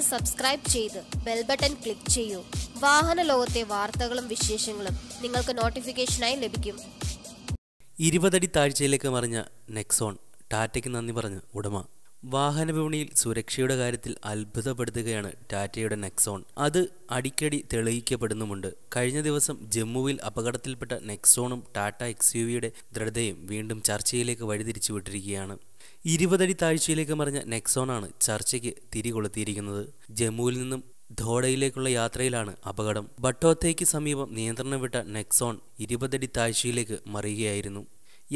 Subscribe ചെയ്ത് bell button click ചെയ്യൂ. വാഹന ലോകത്തെ വാർത്തകളും വിശേഷങ്ങളും നിങ്ങൾക്ക് നോട്ടിഫിക്കേഷനായി ലഭിക്കും. 20 അടി താഴ്ചയിലേക്ക് മറിഞ്ഞ നെക്സോൺ, ടാറ്റയ്ക്ക് നന്ദി പറഞ്ഞ് ഉടമ. വാഹന വിപണിയിൽ സുരക്ഷയുടെ കാര്യത്തിൽ അത്ഭുതപ്പെടുത്തുകയാണ് ടാറ്റയുടെ നെക്സോൺ. അത് അടിക്കടി തെളിയിക്കപ്പെടുന്നുമുണ്ട്. കഴിഞ്ഞ ദിവസം ജമ്മുവിൽ അപകടത്തിൽപ്പെട്ട നെക്സോണും ടാറ്റ XUVയുടെ ദൃഢതയും വീണ്ടും ചർച്ചയിലേക്ക് വഴിതിരിച്ചു വിട്ടിരിക്കുകയാണ്. 20 അടി താഴ്ചയിലേക്ക് മറിഞ്ഞ നെക്സോണാണ് ചർച്ചയ്ക്ക് തിരികൊളുത്തിയിരിക്കുന്നത്. ജമ്മുവിൽ നിന്നും ധോഡയിലേക്കുള്ള യാത്രയിലാണ് അപകടം. ബട്ടോത്തയ്ക്ക് സമീപം നിയന്ത്രണം വിട്ട നെക്സോൺ 20 അടി താഴ്ചയിലേക്ക് മറിയുകയായിരുന്നു.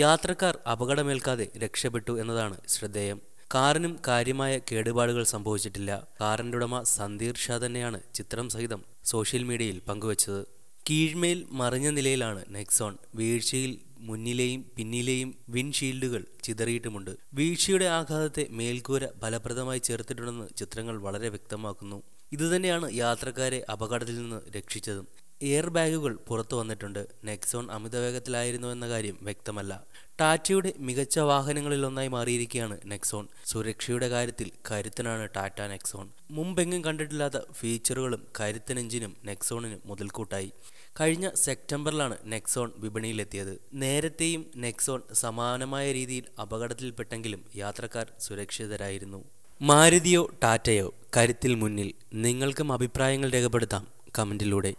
യാത്രക്കാർ അപകടമേൽക്കാതെ രക്ഷപ്പെട്ടു എന്നതാണ് ശ്രദ്ധേയം. കാറിനും കാര്യമായ കേടുപാടുകൾ സംഭവിച്ചിട്ടില്ല. കാറിൻ്റെ ഉടമ സന്ദീർ ഷാ തന്നെയാണ് ചിത്രം സഹിതം സോഷ്യൽ മീഡിയയിൽ പങ്കുവച്ചത്. കീഴ്മേൽ മറിഞ്ഞ നിലയിലാണ് നെക്സോൺ. വീഴ്ചയിൽ മുന്നിലെയും പിന്നിലെയും വിൻഷീൽഡുകൾ ചിതറിയിട്ടുമുണ്ട്. വീഴ്ചയുടെ ആഘാതത്തെ മേൽക്കൂര ഫലപ്രദമായി ചേർത്തിട്ടുണ്ടെന്ന് ചിത്രങ്ങൾ വളരെ വ്യക്തമാക്കുന്നു. ഇതുതന്നെയാണ് യാത്രക്കാരെ അപകടത്തിൽ നിന്ന് രക്ഷിച്ചതും. എയർ ബാഗുകൾ പുറത്തു വന്നിട്ടുണ്ട്. നെക്സോൺ അമിതവേഗത്തിലായിരുന്നു എന്ന കാര്യം വ്യക്തമല്ല. ടാറ്റയുടെ മികച്ച വാഹനങ്ങളിലൊന്നായി മാറിയിരിക്കുകയാണ് നെക്സോൺ. സുരക്ഷയുടെ കാര്യത്തിൽ കരുത്തനാണ് ടാറ്റ നെക്സോൺ. മുമ്പെങ്ങും കണ്ടിട്ടില്ലാത്ത ഫീച്ചറുകളും കരുത്തൻ എഞ്ചിനും നെക്സോണിന് മുതൽക്കൂട്ടായി. കഴിഞ്ഞ സെപ്റ്റംബറിലാണ് നെക്സോൺ വിപണിയിലെത്തിയത്. നേരത്തെയും നെക്സോൺ സമാനമായ രീതിയിൽ അപകടത്തിൽപ്പെട്ടെങ്കിലും യാത്രക്കാർ സുരക്ഷിതരായിരുന്നു. മാരുതിയോ ടാറ്റയോ കരുത്തിൽ മുന്നിൽ? നിങ്ങൾക്കും അഭിപ്രായങ്ങൾ രേഖപ്പെടുത്താം കമന്റിലൂടെ.